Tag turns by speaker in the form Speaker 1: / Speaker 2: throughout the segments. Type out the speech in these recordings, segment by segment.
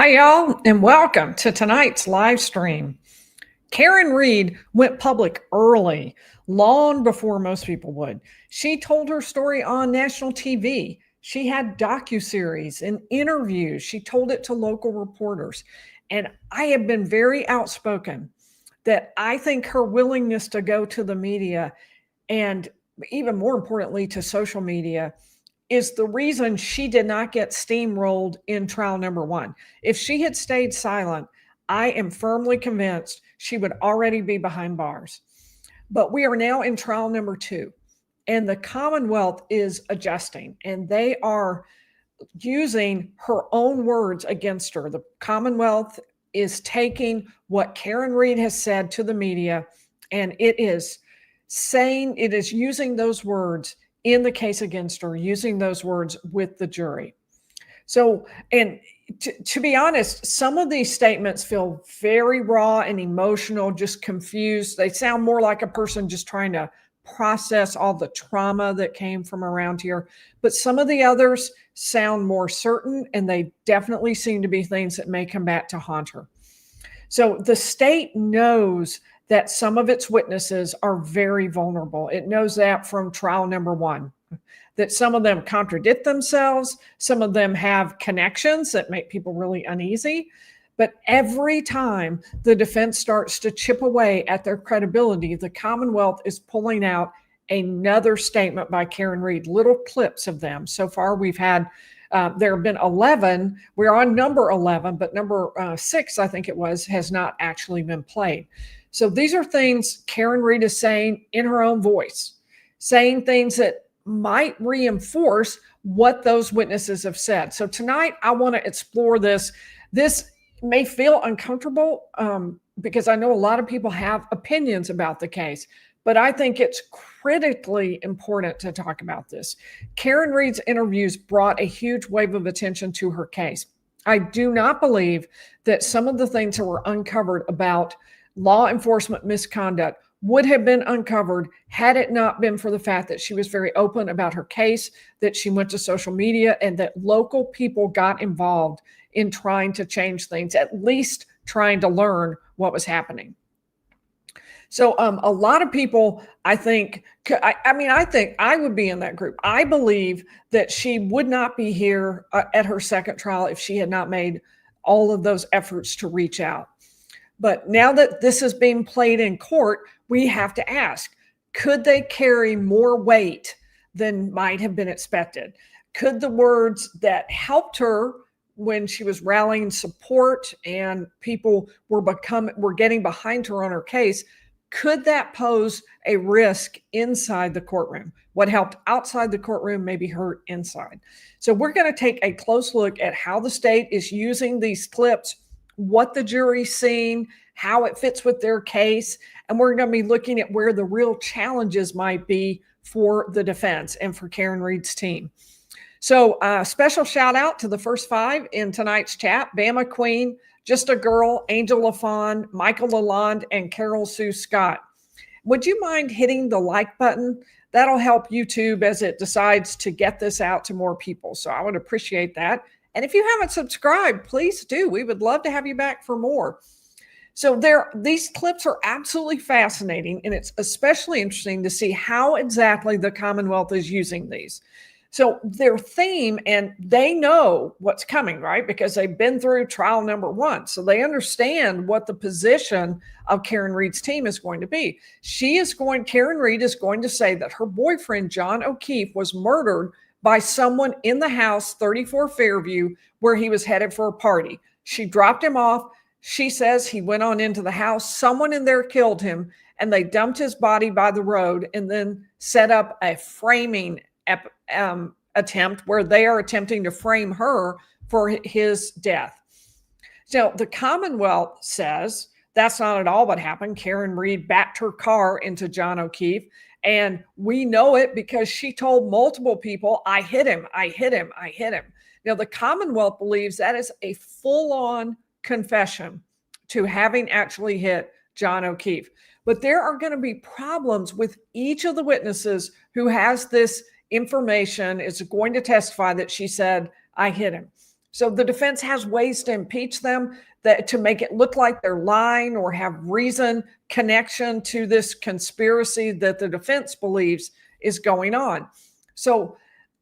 Speaker 1: Hi, y'all, and welcome to tonight's live stream. Karen Read went public early, long before most people would. She told her story on national TV. She had docuseries and interviews. She told it to local reporters. And I have been very outspoken that I think her willingness to go to the media and even more importantly to social media is the reason she did not get steamrolled in trial number one. If she had stayed silent, I am firmly convinced she would already be behind bars. But we are now in trial number two, and the Commonwealth is adjusting, and they are using her own words against her. The Commonwealth is taking what Karen Read has said to the media, and it is using those words in the case against her, using those words with the jury. So, and to be honest, some of these statements feel very raw and emotional, just confused. They sound more like a person just trying to process all the trauma that came from around here. But some of the others sound more certain, and they definitely seem to be things that may come back to haunt her. So the state knows that some of its witnesses are very vulnerable. It knows that from trial number one, that some of them contradict themselves. Some of them have connections that make people really uneasy. But every time the defense starts to chip away at their credibility, the Commonwealth is pulling out another statement by Karen Read, little clips of them. So far, we've had there have been 11. We're on number 11, but number 6, I think it was, has not actually been played. So these are things Karen Read is saying in her own voice, saying things that might reinforce what those witnesses have said. So tonight, I want to explore this. This may feel uncomfortable because I know a lot of people have opinions about the case, but I think it's critically important to talk about this. Karen Read's interviews brought a huge wave of attention to her case. I do not believe that some of the things that were uncovered about law enforcement misconduct would have been uncovered had it not been for the fact that she was very open about her case, that she went to social media, and that local people got involved in trying to change things, at least trying to learn what was happening. So a lot of people, I think I would be in that group. I believe that she would not be here at her second trial if she had not made all of those efforts to reach out. But now that this is being played in court, we have to ask, could they carry more weight than might have been expected? Could the words that helped her when she was rallying support and people were getting behind her on her case, could that pose a risk inside the courtroom? What helped outside the courtroom may be hurt inside. So we're going to take a close look at how the state is using these clips, what the jury's seeing, how it fits with their case, and we're going to be looking at where the real challenges might be for the defense and for Karen Read's team. So special shout out to the first 5 in tonight's chat: Bama Queen, Just a Girl, Angel LaFawn, Michael Lalonde, and Carol Sue Scott. Would you mind hitting the like button? That'll help YouTube as it decides to get this out to more people. So I would appreciate that. And if you haven't subscribed, please do. We would love to have you back for more. So these clips are absolutely fascinating, and it's especially interesting to see how exactly the Commonwealth is using these. So their theme, and they know what's coming, right? Because they've been through trial number 1. So they understand what the position of Karen Read's team is going to be. Karen Read is going to say that her boyfriend, John O'Keefe, was murdered by someone in the house, 34 Fairview, where he was headed for a party. She dropped him off. She says he went on into the house. Someone in there killed him, and they dumped his body by the road and then set up a framing attempt where they are attempting to frame her for his death. So the Commonwealth says that's not at all what happened. Karen Read backed her car into John O'Keefe, and we know it because she told multiple people, I hit him, I hit him, I hit him. Now, the Commonwealth believes that is a full-on confession to having actually hit John O'Keefe. But there are going to be problems with each of the witnesses who has this information, is going to testify that she said, I hit him. So the defense has ways to impeach them that to make it look like they're lying or have reason connection to this conspiracy that the defense believes is going on. So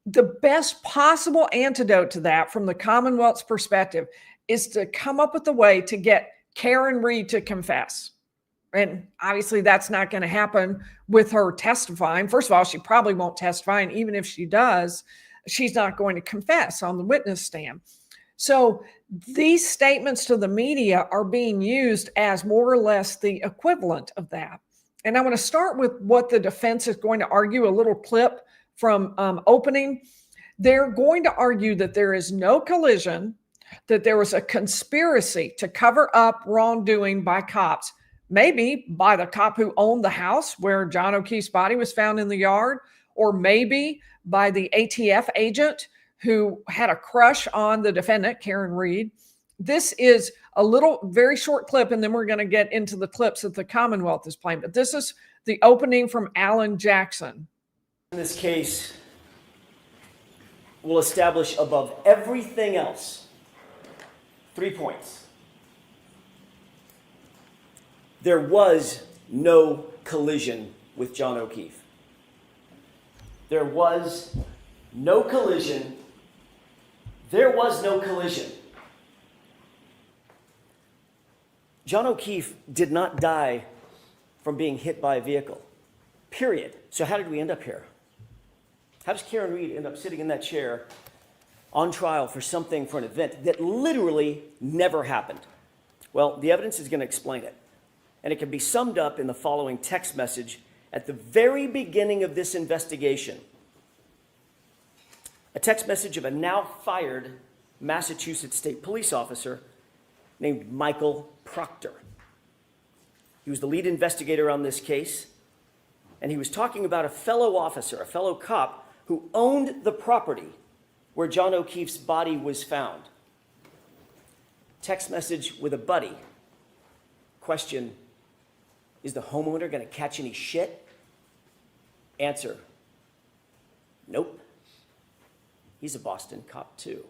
Speaker 1: the best possible antidote to that from the Commonwealth's perspective is to come up with a way to get Karen Read to confess. And obviously that's not going to happen with her testifying. First of all, she probably won't testify. And even if she does, she's not going to confess on the witness stand. So these statements to the media are being used as more or less the equivalent of that. And I want to start with what the defense is going to argue, a little clip from opening. They're going to argue that there is no collision, that there was a conspiracy to cover up wrongdoing by cops, maybe by the cop who owned the house where John O'Keefe's body was found in the yard, or maybe by the ATF agent who had a crush on the defendant, Karen Read. This is a little, very short clip, and then we're going to get into the clips that the Commonwealth is playing. But this is the opening from Alan Jackson.
Speaker 2: In this case, will establish above everything else 3 points. There was no collision with John O'Keefe. There was no collision. There was no collision. John O'Keefe did not die from being hit by a vehicle, period. So how did we end up here? How does Karen Read end up sitting in that chair on trial for something, for an event that literally never happened? Well, the evidence is going to explain it. And it can be summed up in the following text message at the very beginning of this investigation. A text message of a now fired Massachusetts State Police officer named Michael Proctor. He was the lead investigator on this case, and he was talking about a fellow officer, a fellow cop, who owned the property where John O'Keefe's body was found. Text message with a buddy. Question, is the homeowner going to catch any shit? Answer, nope. He's a Boston cop too.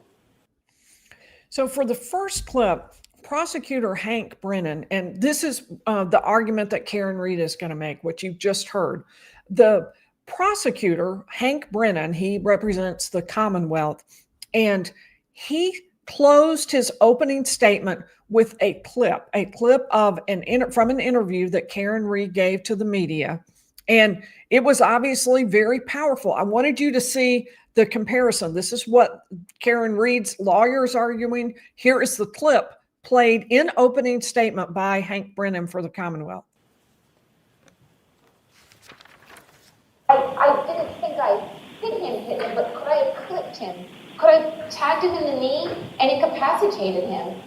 Speaker 1: So for the first clip, Prosecutor Hank Brennan, and this is the argument that Karen Read is going to make, which you've just heard. The prosecutor, Hank Brennan, he represents the Commonwealth, and he closed his opening statement with a clip of from an interview that Karen Read gave to the media. And it was obviously very powerful. I wanted you to see the comparison. This is what Karen Read's lawyer is arguing. Here is the clip played in opening statement by Hank Brennan for the Commonwealth.
Speaker 3: I didn't think I hit him, but could I have clipped him? Could I have tagged him in the knee and incapacitated him?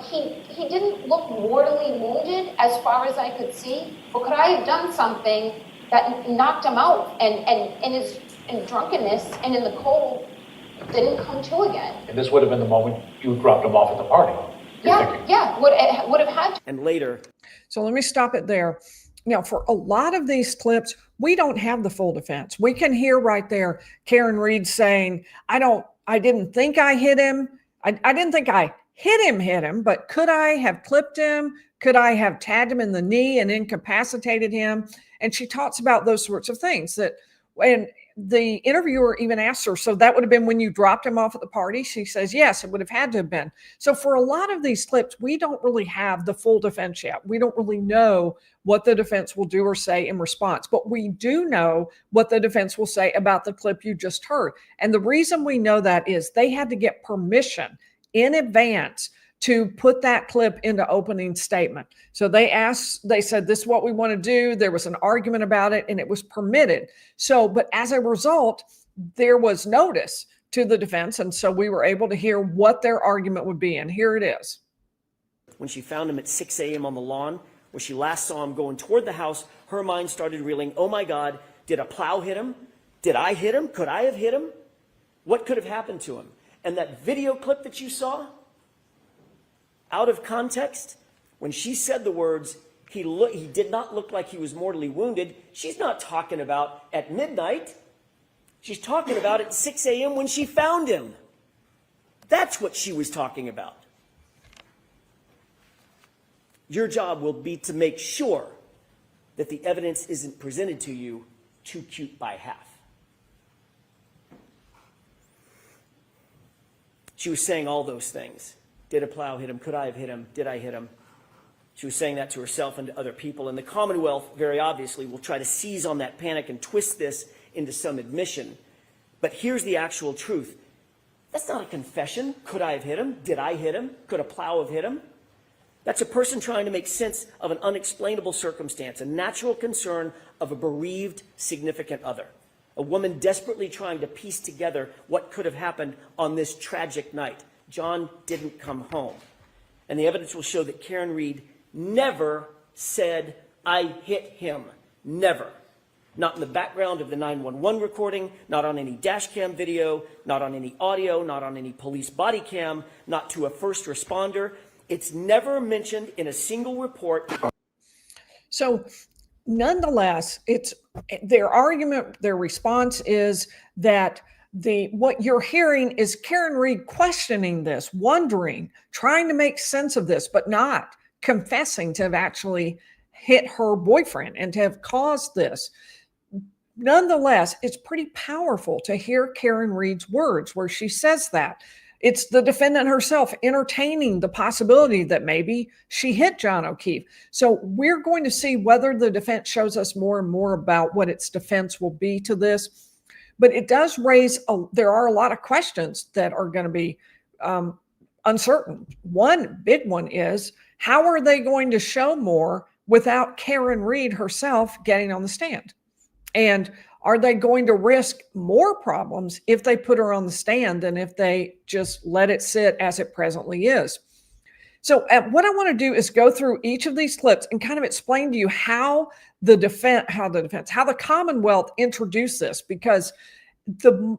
Speaker 3: He didn't look mortally wounded as far as I could see, but could I have done something that knocked him out and in drunkenness and in the cold didn't come to again?
Speaker 4: And this would have been the moment you dropped him off at the party.
Speaker 3: Yeah, would have had to.
Speaker 2: And later.
Speaker 1: So let me stop it there. Now, for a lot of these clips, we don't have the full defense. We can hear right there Karen Read saying, I didn't think I hit him. I didn't think I hit him, but could I have clipped him? Could I have tagged him in the knee and incapacitated him? And she talks about those sorts of things and the interviewer even asked her, so that would have been when you dropped him off at the party? She says, yes, it would have had to have been. So for a lot of these clips, we don't really have the full defense yet. We don't really know what the defense will do or say in response, but we do know what the defense will say about the clip you just heard. And the reason we know that is they had to get permission in advance to put that clip into opening statement. So they said, this is what we want to do. There was an argument about it and it was permitted. So, but as a result, there was notice to the defense. And so we were able to hear what their argument would be. And here it is.
Speaker 2: When she found him at 6 a.m. on the lawn, when she last saw him going toward the house, her mind started reeling, oh my God, did a plow hit him? Did I hit him? Could I have hit him? What could have happened to him? And that video clip that you saw, out of context, when she said the words, he did not look like he was mortally wounded, she's not talking about at midnight. She's talking about at 6 a.m. when she found him. That's what she was talking about. Your job will be to make sure that the evidence isn't presented to you too cute by half. She was saying all those things. Did a plow hit him? Could I have hit him? Did I hit him? She was saying that to herself and to other people. And the Commonwealth, very obviously, will try to seize on that panic and twist this into some admission. But here's the actual truth. That's not a confession. Could I have hit him? Did I hit him? Could a plow have hit him? That's a person trying to make sense of an unexplainable circumstance, a natural concern of a bereaved significant other, a woman desperately trying to piece together what could have happened on this tragic night. John didn't come home. And the evidence will show that Karen Reed never said, I hit him. Never. Not in the background of the 911 recording, not on any dash cam video, not on any audio, not on any police body cam, not to a first responder. It's never mentioned in a single report.
Speaker 1: So nonetheless, it's their argument, their response is that what you're hearing is Karen Reed questioning this, wondering, trying to make sense of this, but not confessing to have actually hit her boyfriend and to have caused this. Nonetheless, it's pretty powerful to hear Karen Reed's words where she says that. It's the defendant herself entertaining the possibility that maybe she hit John O'Keefe. So we're going to see whether the defense shows us more and more about what its defense will be to this. But it does raise, there are a lot of questions that are going to be uncertain. One big one is, how are they going to show more without Karen Reed herself getting on the stand? And are they going to risk more problems if they put her on the stand than if they just let it sit as it presently is? So what I want to do is go through each of these clips and kind of explain to you how the Commonwealth introduced this, because the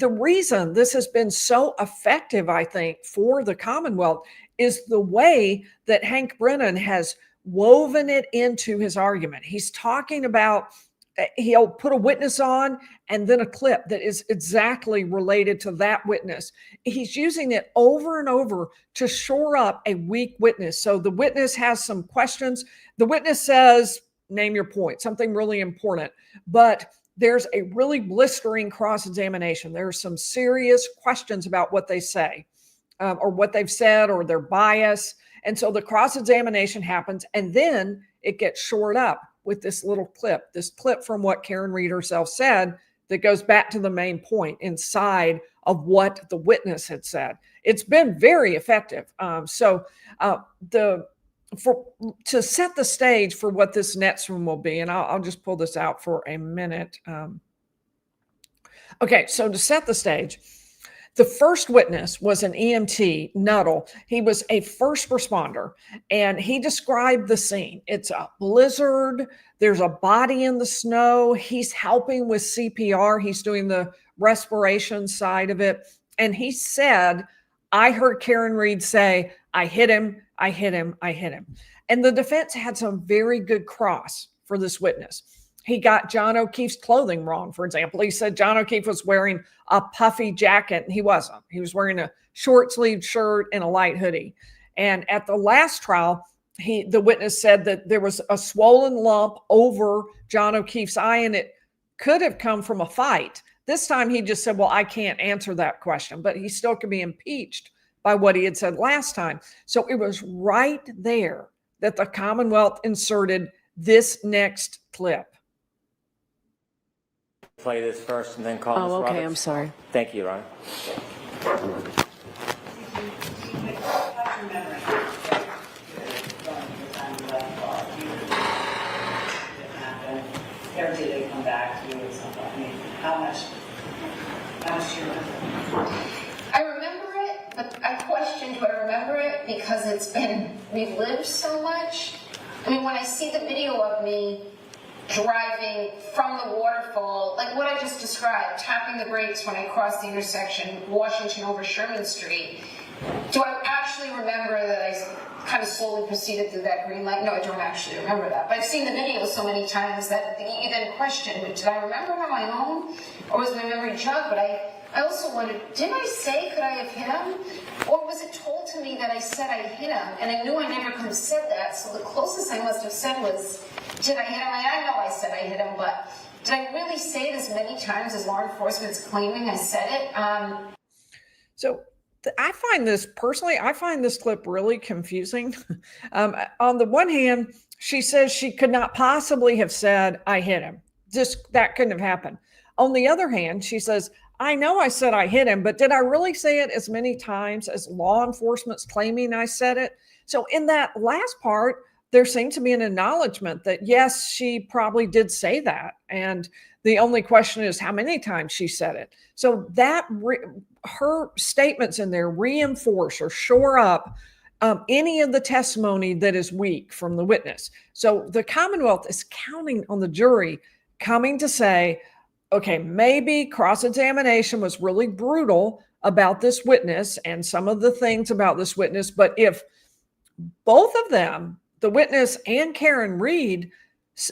Speaker 1: reason this has been so effective, I think, for the Commonwealth is the way that Hank Brennan has woven it into his argument. He's talking about, he'll put a witness on and then a clip that is exactly related to that witness. He's using it over and over to shore up a weak witness. So the witness has some questions. The witness says, name your point, something really important, but there's a really blistering cross-examination. There's some serious questions about what they say or what they've said or their bias. And so the cross-examination happens and then it gets shored up with this clip from what Karen Reed herself said that goes back to the main point inside of what the witness had said. It's been very effective. To set the stage for what this next one will be, and I'll just pull this out for a minute. Okay, so to set the stage, the first witness was an EMT, Nuttall. He was a first responder, and he described the scene. It's a blizzard. There's a body in the snow. He's helping with CPR. He's doing the respiration side of it. And he said, I heard Karen Reed say, I hit him, I hit him, I hit him. And the defense had some very good cross for this witness. He got John O'Keefe's clothing wrong, for example. He said John O'Keefe was wearing a puffy jacket, and he wasn't. He was wearing a short-sleeved shirt and a light hoodie. And at the last trial, the witness said that there was a swollen lump over John O'Keefe's eye, and it could have come from a fight. This time he just said, well, I can't answer that question, but he still could be impeached by what he had said last time. So it was right there that the Commonwealth inserted this next clip.
Speaker 5: Play this first and then call Ms. Roberts.
Speaker 6: Okay, I'm sorry.
Speaker 5: Thank you, Ron.
Speaker 7: Every day they come back to you with something. I mean, how much do you remember?
Speaker 3: I remember it, but I question, do I remember it? Because it's been relived so much. I mean, when I see the video of me driving from the waterfall, like what I just described, tapping the brakes when I crossed the intersection, Washington over Sherman Street, do I actually remember that I kind of slowly proceeded through that green light? No, I don't actually remember that. But I've seen the video so many times that you then question, did I remember it on my own? Or was my memory jogged? But I also wondered, did I say could I have hit him? Or was it told to me that I said I hit him? And I knew I never could have said that, so the closest I must have said was, did I hit him? I know I said I hit him, but did I really say it as many times as law enforcement's claiming I said it?
Speaker 1: So I find this clip really confusing. On the one hand, she says she could not possibly have said, I hit him. Just that couldn't have happened. On the other hand, she says, I know I said I hit him, but did I really say it as many times as law enforcement's claiming I said it? So in that last part, there seemed to be an acknowledgement that, yes, she probably did say that. And the only question is how many times she said it. So that her statements in there reinforce or shore up any of the testimony that is weak from the witness. So the Commonwealth is counting on the jury coming to say, okay, maybe cross-examination was really brutal about this witness and some of the things about this witness. But if both of them, the witness and Karen Read,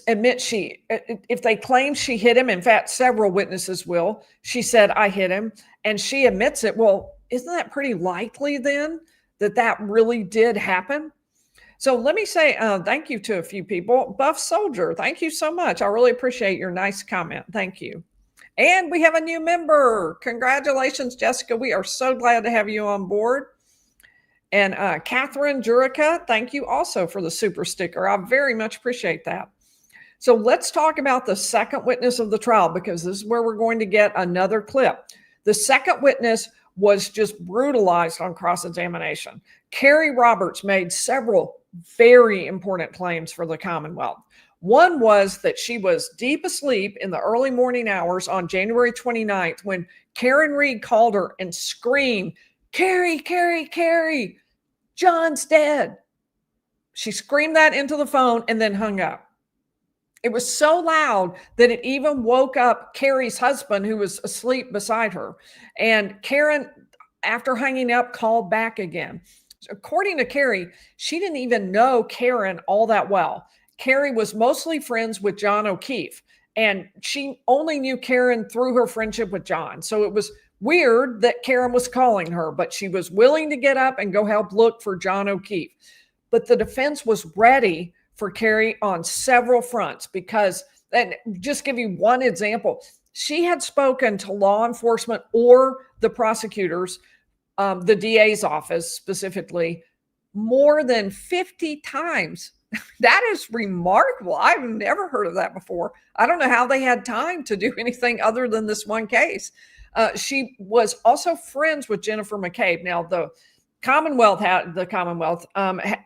Speaker 1: admit if they claim she hit him, in fact, several witnesses will, she said, I hit him, and she admits it, well, isn't that pretty likely then that really did happen? So let me say thank you to a few people. Buff Soldier, thank you so much. I really appreciate your nice comment. Thank you. And we have a new member. Congratulations, Jessica. We are so glad to have you on board. And Catherine Jurica, thank you also for the super sticker. I very much appreciate that. So let's talk about the second witness of the trial, because this is where we're going to get another clip. The second witness was just brutalized on cross-examination. Carrie Roberts made several very important claims for the Commonwealth. One was that she was deep asleep in the early morning hours on January 29th when Karen Read called her and screamed, Carrie, Carrie, Carrie, John's dead. She screamed that into the phone and then hung up. It was so loud that it even woke up Carrie's husband, who was asleep beside her. And Karen, after hanging up, called back again. According to Carrie, she didn't even know Karen all that well. Carrie was mostly friends with John O'Keefe, and she only knew Karen through her friendship with John. So it was weird that Karen was calling her, but she was willing to get up and go help look for John O'Keefe. But the defense was ready for Carrie on several fronts because, and just give you one example, she had spoken to law enforcement or the prosecutors, the DA's office specifically, more than 50 times. That is remarkable. I've never heard of that before. I don't know how they had time to do anything other than this one case. She was also friends with Jennifer McCabe. Now, the Commonwealth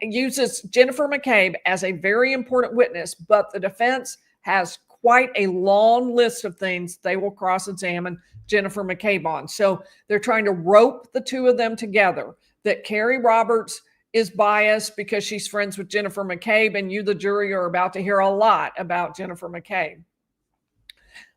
Speaker 1: uses Jennifer McCabe as a very important witness, but the defense has quite a long list of things they will cross-examine Jennifer McCabe on. So they're trying to rope the two of them together, that Carrie Roberts is biased because she's friends with Jennifer McCabe, and you, the jury, are about to hear a lot about Jennifer McCabe.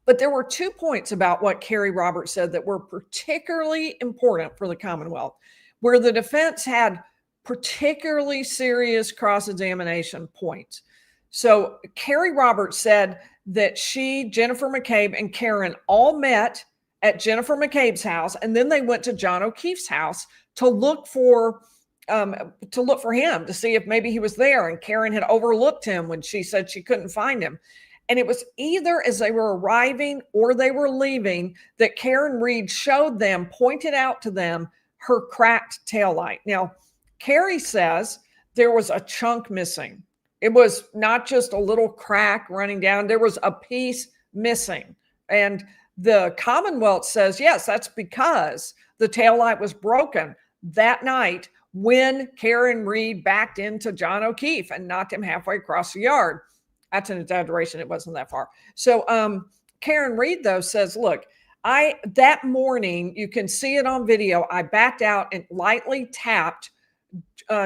Speaker 1: But there were 2 points about what Carrie Roberts said that were particularly important for the Commonwealth, where the defense had particularly serious cross-examination points. So Carrie Roberts said that she, Jennifer McCabe, and Karen all met at Jennifer McCabe's house, and then they went to John O'Keefe's house to look for him, to see if maybe he was there. And Karen had overlooked him when she said she couldn't find him. And it was either as they were arriving or they were leaving that Karen Read showed them, pointed out to them, her cracked taillight. Now, Carrie says there was a chunk missing. It was not just a little crack running down. There was a piece missing. And the Commonwealth says, yes, that's because the taillight was broken that night when Karen Read backed into John O'Keefe and knocked him halfway across the yard. That's an exaggeration. It wasn't that far. So Karen Read, though, says, look, that morning, you can see it on video, I backed out and lightly tapped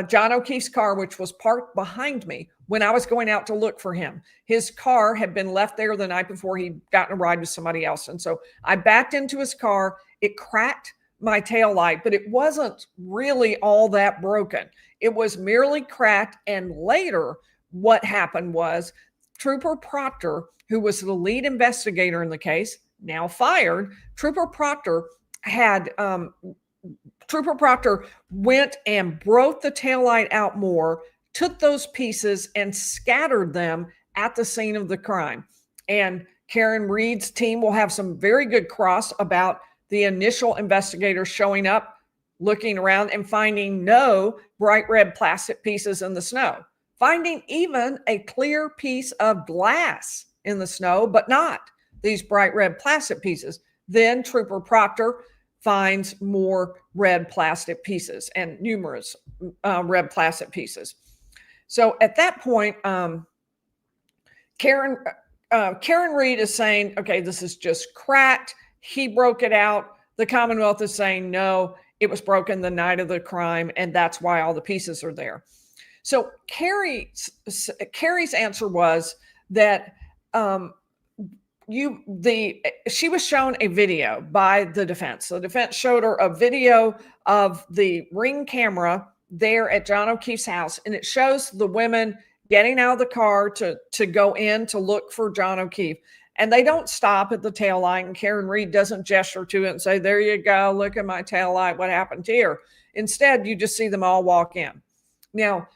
Speaker 1: John O'Keefe's car, which was parked behind me when I was going out to look for him. His car had been left there the night before he'd gotten a ride with somebody else. And so I backed into his car. It cracked my taillight, but it wasn't really all that broken. It was merely cracked. And later, what happened was Trooper Proctor, who was the lead investigator in the case, now fired, Trooper Proctor had Trooper Proctor went and broke the taillight out more, took those pieces and scattered them at the scene of the crime. And Karen Reed's team will have some very good cross about the initial investigators showing up, looking around and finding no bright red plastic pieces in the snow, finding even a clear piece of glass in the snow, but not these bright red plastic pieces. Then Trooper Proctor finds more red plastic pieces and numerous red plastic pieces. So at that point, Karen Reed is saying, okay, this is just cracked. He broke it out. The Commonwealth is saying, no, it was broken the night of the crime, and that's why all the pieces are there. So Carrie's answer was that she was shown a video by the defense. The defense showed her a video of the Ring camera there at John O'Keefe's house, and it shows the women getting out of the car to go in to look for John O'Keefe. And they don't stop at the taillight, and Karen Reed doesn't gesture to it and say, there you go, look at my taillight, what happened here? Instead, you just see them all walk in. Now,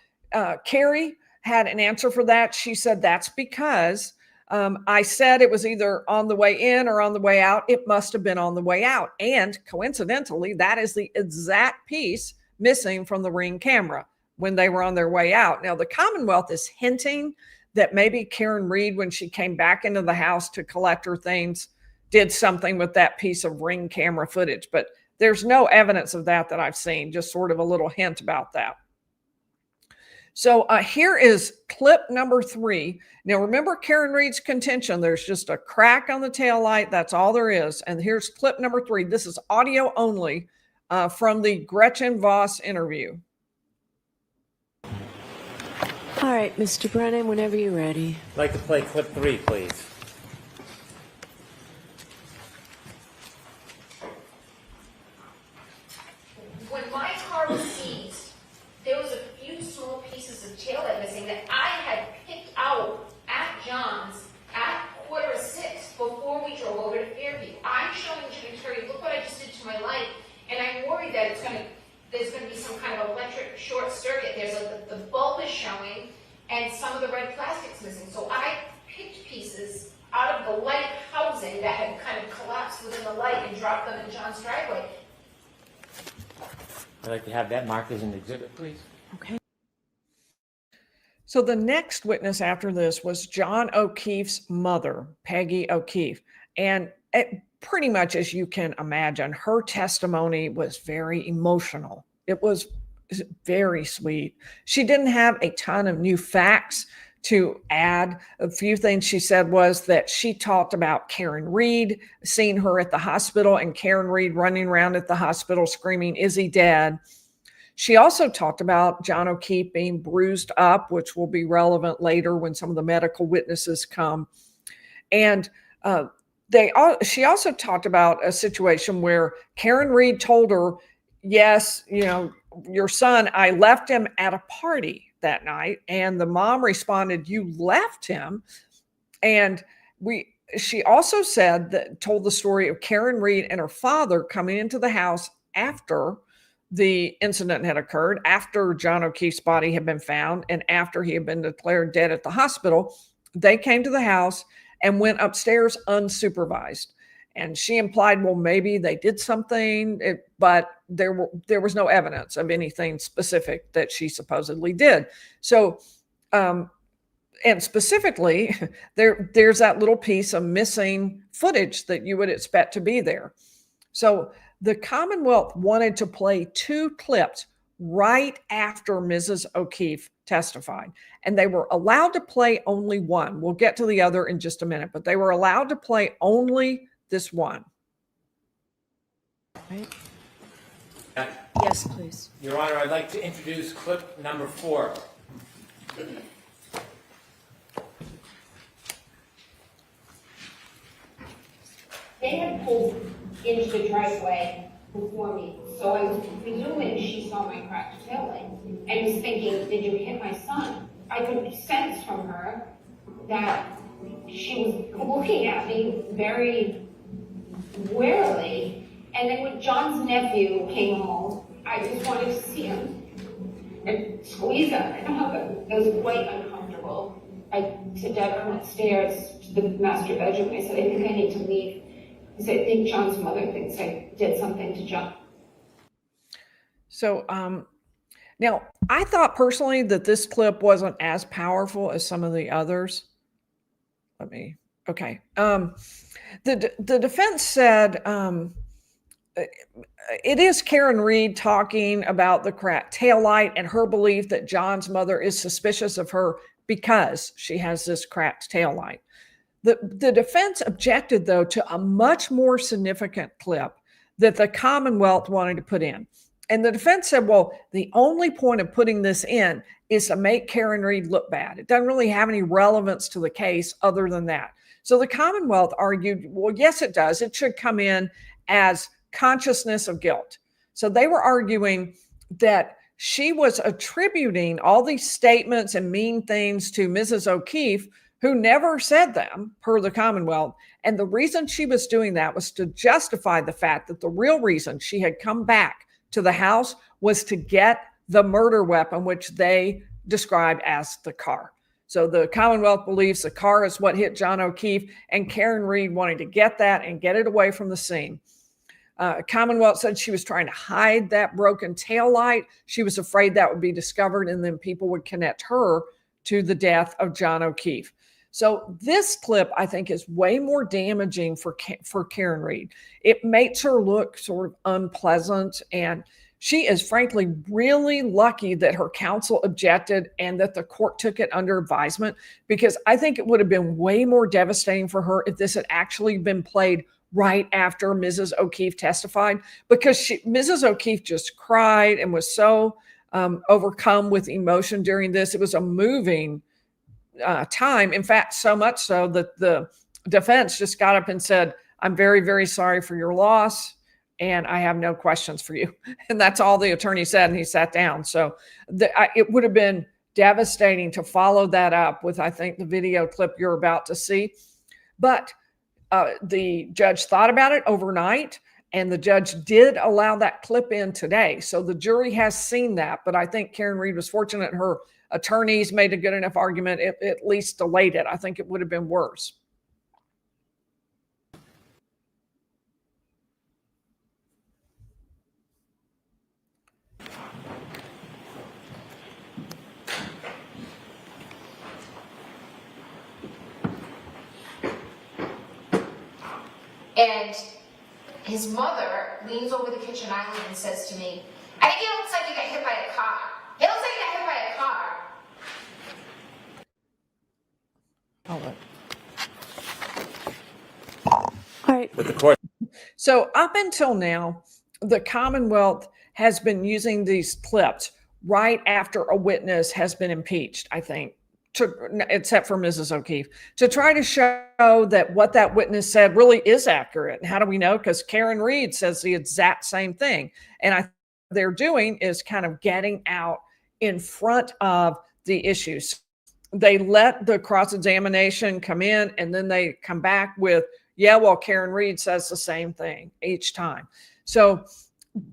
Speaker 1: Carrie had an answer for that. She said, that's because I said it was either on the way in or on the way out. It must have been on the way out. And coincidentally, that is the exact piece missing from the Ring camera when they were on their way out. Now, the Commonwealth is hinting that maybe Karen Reed, when she came back into the house to collect her things, did something with that piece of Ring camera footage. But there's no evidence of that I've seen, just sort of a little hint about that. So here is clip number 3. Now, remember Karen Reed's contention. There's just a crack on the taillight. That's all there is. And here's clip number 3. This is audio only from the Gretchen Voss interview.
Speaker 6: All right, Mr. Brennan, whenever you're ready.
Speaker 5: I'd like to play clip 3, please.
Speaker 3: When my car was seized, there was a few small pieces of taillight missing that I had picked out at John's at 5:45 before we drove over to Fairview. I'm showing Jimmy Terry, look what I just did to my light, and I'm worried that there's going to be some kind of electric short circuit. There's the bulb is showing, and some of the red plastic's missing. So I picked pieces out of the light housing that had kind of collapsed within the light and dropped them in John's driveway.
Speaker 5: I'd like to have that marked as an exhibit, please.
Speaker 6: Okay.
Speaker 1: So the next witness after this was John O'Keefe's mother, Peggy O'Keefe. And pretty much as you can imagine, her testimony was very emotional. It was very sweet. She didn't have a ton of new facts to add. A few things she said was that she talked about Karen Reed, seeing her at the hospital, and Karen Reed running around at the hospital screaming, "Is he dead?" She also talked about John O'Keefe being bruised up, which will be relevant later when some of the medical witnesses come. And she also talked about a situation where Karen Reed told her, yes, your son, I left him at a party that night. And the mom responded, you left him? And she also told the story of Karen Reed and her father coming into the house after the incident had occurred, after John O'Keefe's body had been found and after he had been declared dead at the hospital. They came to the house and went upstairs unsupervised. And she implied, well, maybe they did something, but there was no evidence of anything specific that she supposedly did. So, and specifically, there's that little piece of missing footage that you would expect to be there. So the Commonwealth wanted to play 2 clips right after Mrs. O'Keefe testified, and they were allowed to play only one. We'll get to the other in just a minute, but they were allowed to play only this one.
Speaker 6: Right. Yes, please.
Speaker 5: Your Honor, I'd like to introduce clip number 4.
Speaker 3: They had pulled into the driveway before me, so I was presuming she saw my cracked taillight and was thinking, did you hit my son? I could sense from her that she was looking at me very warily, And then when John's nephew came home, I just wanted to see him and squeeze him. I know how it was quite uncomfortable. I said, Dad, come upstairs to the master bedroom. I said, I think I need to leave. I said, I think John's mother thinks I did something to John.
Speaker 1: So, now I thought personally that this clip wasn't as powerful as some of the others. Okay. The defense said, it is Karen Read talking about the cracked taillight and her belief that John's mother is suspicious of her because she has this cracked taillight. The defense objected, though, to a much more significant clip that the Commonwealth wanted to put in. And the defense said, well, the only point of putting this in is to make Karen Read look bad. It doesn't really have any relevance to the case other than that. So the Commonwealth argued, well, yes, it does. It should come in as consciousness of guilt. So they were arguing that she was attributing all these statements and mean things to Mrs. O'Keefe, who never said them, per the Commonwealth. And the reason she was doing that was to justify the fact that the real reason she had come back to the house was to get the murder weapon, which they described as the car. So the Commonwealth believes the car is what hit John O'Keefe, and Karen Read wanted to get that and get it away from the scene. Commonwealth said she was trying to hide that broken taillight. She was afraid that would be discovered and then people would connect her to the death of John O'Keefe. So this clip, I think, is way more damaging for Karen Read. It makes her look sort of unpleasant, and she is frankly really lucky that her counsel objected and that the court took it under advisement, because I think it would have been way more devastating for her if this had actually been played right after Mrs. O'Keefe testified, because Mrs. O'Keefe just cried and was so overcome with emotion during this. It was a moving time. In fact, so much so that the defense just got up and said, I'm very, very sorry for your loss, and I have no questions for you. And that's all the attorney said, and he sat down. So it would have been devastating to follow that up with, I think, the video clip you're about to see. But the judge thought about it overnight, and the judge did allow that clip in today. So the jury has seen that, but I think Karen Read was fortunate her attorneys made a good enough argument. It at least delayed it. I think it would have been worse.
Speaker 3: And his mother leans over the kitchen island and says to me, I think it looks like you got hit by a car. It looks like you got hit by a car.
Speaker 6: All right.
Speaker 5: With the court.
Speaker 1: So up until now, the Commonwealth has been using these clips right after a witness has been impeached, I think, except for Mrs. O'Keefe, to try to show that what that witness said really is accurate. And how do we know? Because Karen Read says the exact same thing. And they're doing is kind of getting out in front of the issues. They let the cross-examination come in, and then they come back with, yeah, well, Karen Read says the same thing each time. So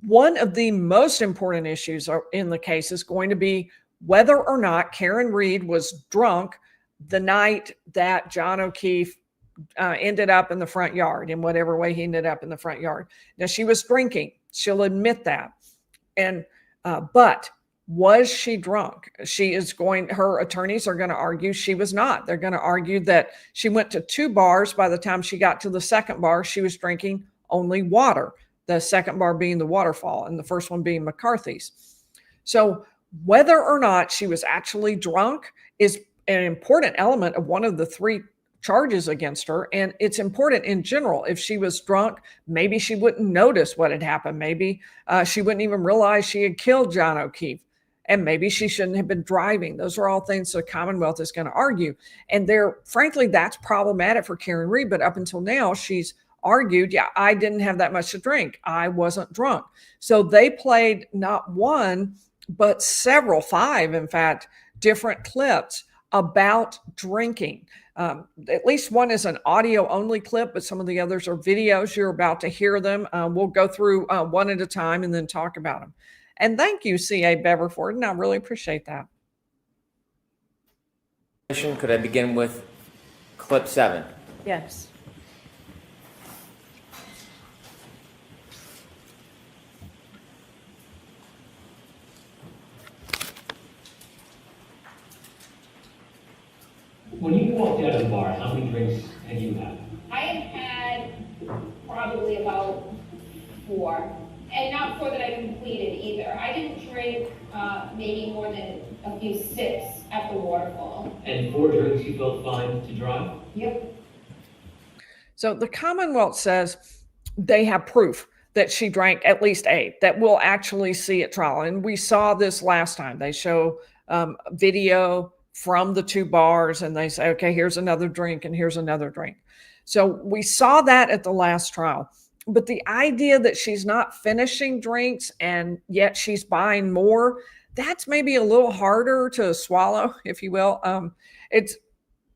Speaker 1: one of the most important issues in the case is going to be whether or not Karen Read was drunk the night that John O'Keefe ended up in the front yard, in whatever way he ended up in the front yard. Now, she was drinking. She'll admit that. And but was she drunk? Her attorneys are going to argue she was not. They're going to argue that she went to 2 bars. By the time she got to the second bar, she was drinking only water, the second bar being the Waterfall and the first one being McCarthy's. So whether or not she was actually drunk is an important element of one of the 3 charges against her. And it's important in general. If she was drunk, maybe she wouldn't notice what had happened. Maybe she wouldn't even realize she had killed John O'Keefe. And maybe she shouldn't have been driving. Those are all things the Commonwealth is going to argue. And frankly, that's problematic for Karen Read. But up until now, she's argued, yeah, I didn't have that much to drink. I wasn't drunk. So they played not one, but several, 5, in fact, different clips about drinking. At least one is an audio only clip, but some of the others are videos. You're about to hear them. We'll go through one at a time and then talk about them. And thank you, C.A. Beverford, and I really appreciate that.
Speaker 5: Could I begin with clip 7?
Speaker 6: Yes.
Speaker 8: When you walked out of the bar, how many drinks had you had?
Speaker 3: I had probably about 4, and not 4 that I completed either. I didn't drink maybe more than a few sips at the waterfall.
Speaker 8: And 4 drinks you felt fine to drive?
Speaker 3: Yep.
Speaker 1: So the Commonwealth says they have proof that she drank at least 8 that we'll actually see at trial. And we saw this last time. They show video from the 2 bars and they say, okay, here's another drink and here's another drink. So we saw that at the last trial. But the idea that she's not finishing drinks and yet she's buying more, that's maybe a little harder to swallow, if you will. It's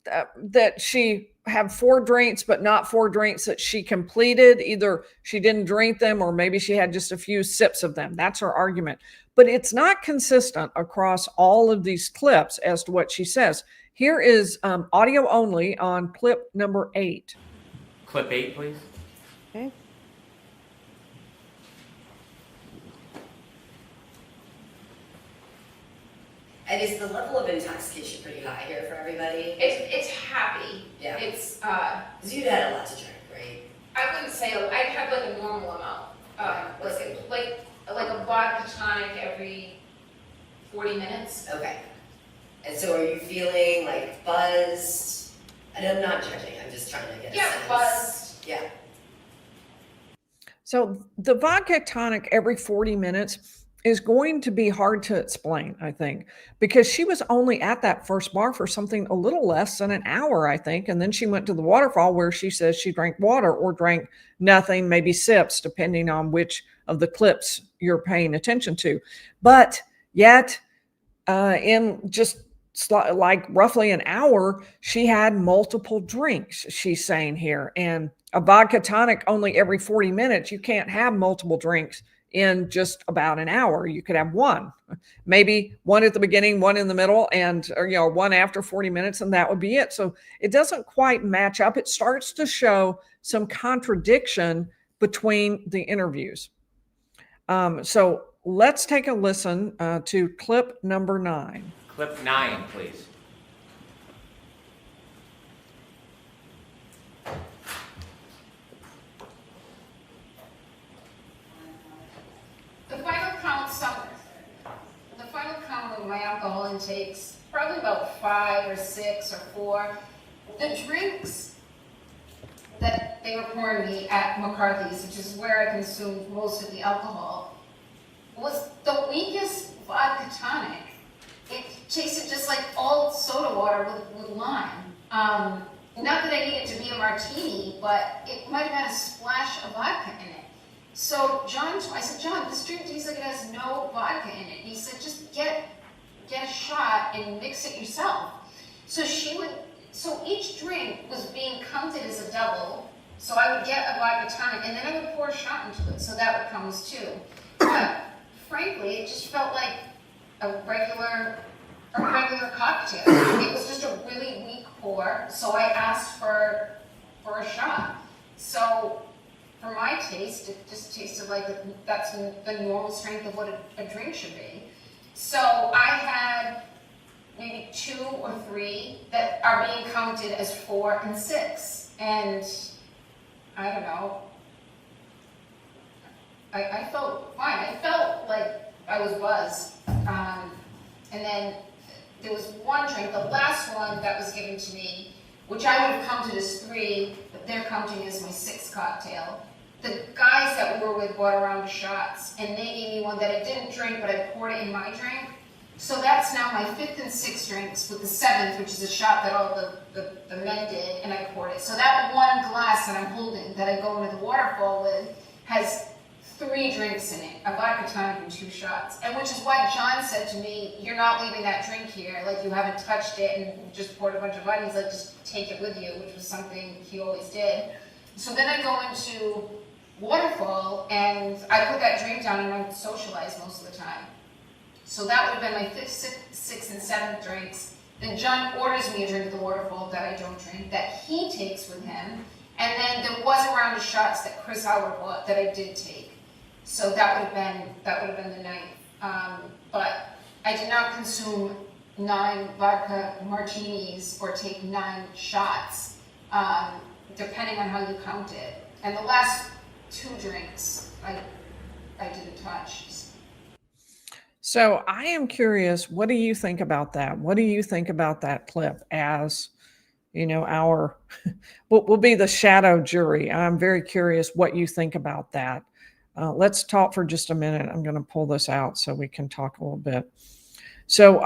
Speaker 1: that she had 4 drinks, but not 4 drinks that she completed. Either she didn't drink them or maybe she had just a few sips of them. That's her argument. But it's not consistent across all of these clips as to what she says. Here is audio only on clip number 8.
Speaker 5: Clip 8, please.
Speaker 6: Okay.
Speaker 9: And is the level of intoxication pretty high here for everybody?
Speaker 3: It's happy.
Speaker 9: Yeah.
Speaker 3: It's
Speaker 9: Because you'd had a lot to drink, right?
Speaker 3: I wouldn't say I'd have like a normal amount. Like a vodka tonic every 40 minutes.
Speaker 9: Okay. And so are you feeling like buzzed? And I'm not judging, I'm just trying to get a sense.
Speaker 3: Buzzed.
Speaker 9: Yeah.
Speaker 1: So the vodka tonic every 40 minutes is going to be hard to explain, I think, because she was only at that first bar for something a little less than an hour, I think. And then she went to the waterfall where she says she drank water or drank nothing, maybe sips, depending on which of the clips you're paying attention to. But yet, in just like roughly an hour, she had multiple drinks, she's saying here. And a vodka tonic only every 40 minutes, you can't have multiple drinks in just about an hour. You could have one, maybe one at the beginning, one in the middle, and one after 40 minutes, and that would be it. So it doesn't quite match up. It starts to show some contradiction between the interviews. So let's take a listen to clip number 9.
Speaker 5: Clip 9, please.
Speaker 3: The final count of my alcohol intakes, probably about 5 or 6 or 4. The drinks that they were pouring me at McCarthy's, which is where I consumed most of the alcohol, was the weakest vodka tonic. It tasted just like all soda water with lime. Not that I need it to be a martini, but it might have had a splash of vodka in it. So I said, John, this drink tastes like it has no vodka in it. And he said, just get a shot and mix it yourself. So each drink was being counted as a double. So I would get a vodka tonic and then I would pour a shot into it. So that would come as 2. But frankly, it just felt like a regular cocktail. It was just a really weak pour. So I asked for a shot. So for my taste, it just tasted like that's the normal strength of what a drink should be. So I had maybe 2 or 3 that are being counted as 4 and 6. And I don't know. I felt fine. I felt like I was buzzed. And then there was one drink, the last one that was given to me, which I would have counted as 3, but they're counting as my 6th cocktail. The guys that we were with brought around shots, and they gave me one that I didn't drink, but I poured it in my drink. So that's now my 5th and 6th drinks, with the 7th, which is a shot that all the men did, and I poured it. So that one glass that I'm holding, that I go into the waterfall with, has 3 drinks in it, a vodka tonic and 2 shots. And which is why John said to me, you're not leaving that drink here, like you haven't touched it and just poured a bunch of vodka. He's like, just take it with you, which was something he always did. So then I go into Waterfall and I put that drink down and I socialize most of the time. So that would have been my 5th, 6th, and 7th drinks. Then John orders me a drink at the Waterfall that I don't drink, that he takes with him. And then there was a round of shots that Chris Howard bought that I did take. So that would have been the night. But I did not consume 9 vodka martinis or take 9 shots, depending on how you count it. And the last 2 drinks I didn't touch.
Speaker 1: So I am curious, what do you think about that? What do you think about that clip as, you know, our, we'll be the shadow jury. I'm very curious what you think about that. Let's talk for just a minute. I'm going to pull this out so we can talk a little bit. So,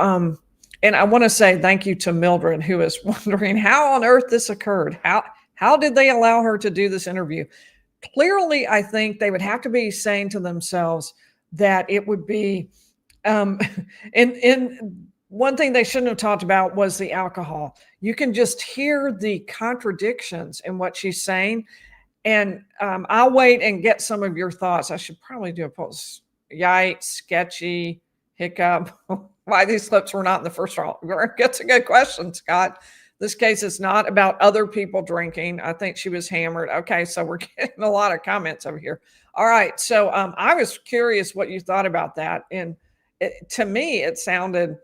Speaker 1: and I want to say thank you to Mildred, who is wondering how on earth this occurred. How did they allow her to do this interview? Clearly, I think they would have to be saying to themselves that it would be, and one thing they shouldn't have talked about was the alcohol. You can just hear the contradictions in what she's saying. And I'll wait and get some of your thoughts. I should probably do a post. Yikes, sketchy, hiccup. Why these clips were not in the first round? That's a good question, Scott. This case is not about other people drinking. I think she was hammered. Okay, so we're getting a lot of comments over here. All right, so I was curious what you thought about that. And to me, it sounded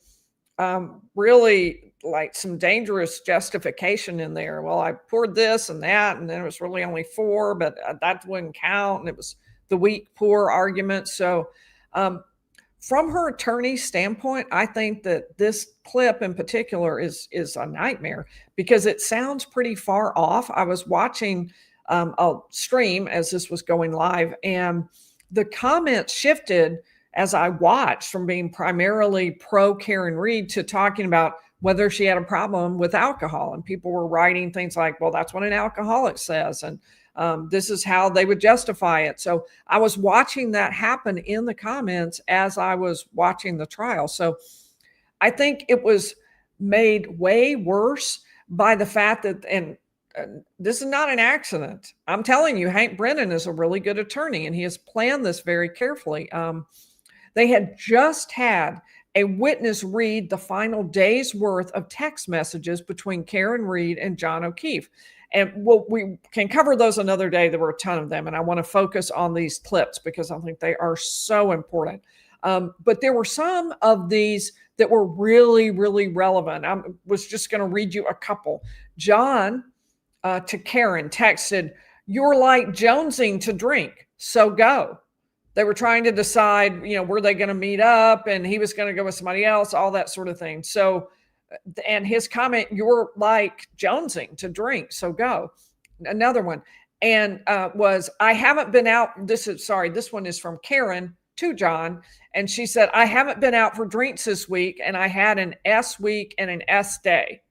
Speaker 1: really like some dangerous justification in there. Well, I poured this and that, and then it was really only 4, but that wouldn't count. And it was the weak, poor argument. So from her attorney's standpoint, I think that this clip in particular is a nightmare because it sounds pretty far off. I was watching a stream as this was going live, and the comments shifted as I watched from being primarily pro Karen Read to talking about whether she had a problem with alcohol. And people were writing things like, well, that's what an alcoholic says. And this is how they would justify it. So I was watching that happen in the comments as I was watching the trial. So I think it was made way worse by the fact that, and this is not an accident. I'm telling you, Hank Brennan is a really good attorney and he has planned this very carefully. They had just had a witness read the final day's worth of text messages between Karen Read and John O'Keefe. And we can cover those another day. There were a ton of them. And I want to focus on these clips because I think they are so important. But there were some of these that were really, really relevant. I was just going to read you a couple. John to Karen texted, "You're like jonesing to drink, so go." They were trying to decide, were they going to meet up, and he was going to go with somebody else, all that sort of thing. So, and his comment, "You're like jonesing to drink, so go." Another one, and was, "I haven't been out." This one is from Karen to John. And she said, "I haven't been out for drinks this week, and I had an S week and an S day."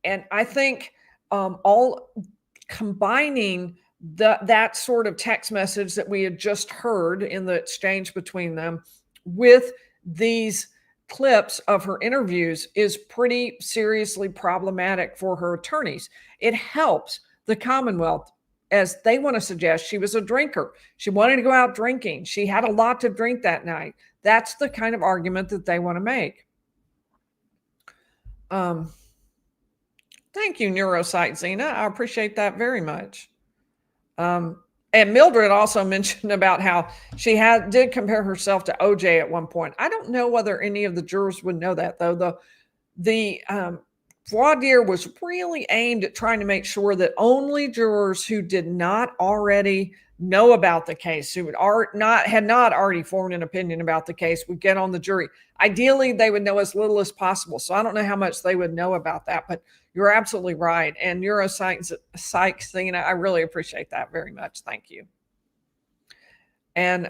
Speaker 1: And I think all combining that sort of text message that we had just heard in the exchange between them with these clips of her interviews is pretty seriously problematic for her attorneys. It helps the Commonwealth, as they want to suggest she was a drinker. She wanted to go out drinking. She had a lot to drink that night. That's the kind of argument that they want to make. Thank you, Neuropsych Zena. I appreciate that very much. And Mildred also mentioned about how she did compare herself to OJ at one point. I don't know whether any of the jurors would know that, though. The voir dire was really aimed at trying to make sure that only jurors who did not already know about the case, who had not already formed an opinion about the case, would get on the jury. Ideally, they would know as little as possible. So I don't know how much they would know about that, but you're absolutely right. And Neuropsych Zena, I really appreciate that very much. Thank you. And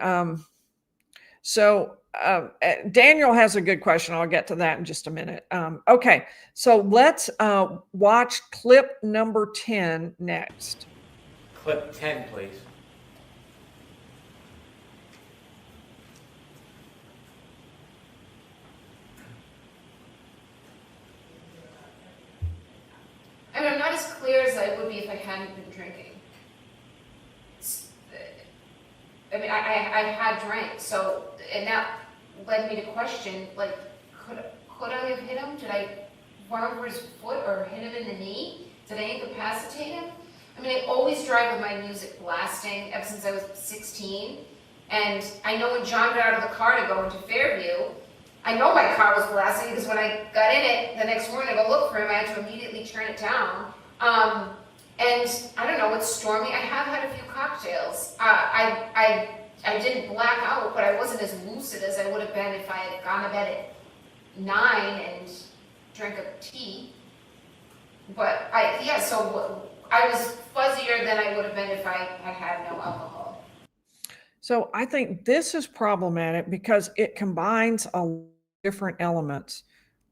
Speaker 1: Daniel has a good question. I'll get to that in just a minute. Okay, so let's watch clip number 10 next.
Speaker 5: Clip 10, please.
Speaker 3: as clear as I would be if I hadn't been drinking. I mean, I had drank, so, and that led me to question, like, could I have hit him? Did I run over his foot or hit him in the knee? Did I incapacitate him? I mean, I always drive with my music blasting ever since I was 16. And I know when John got out of the car to go into Fairview, I know my car was blasting because when I got in it the next morning to go look for him, I had to immediately turn it down. And I don't know, it's stormy. I have had a few cocktails. I didn't black out, but I wasn't as lucid as I would have been if I had gone to bed at 9 and drank a tea. But so I was fuzzier than I would have been if I had had no alcohol.
Speaker 1: So I think this is problematic because it combines a different elements.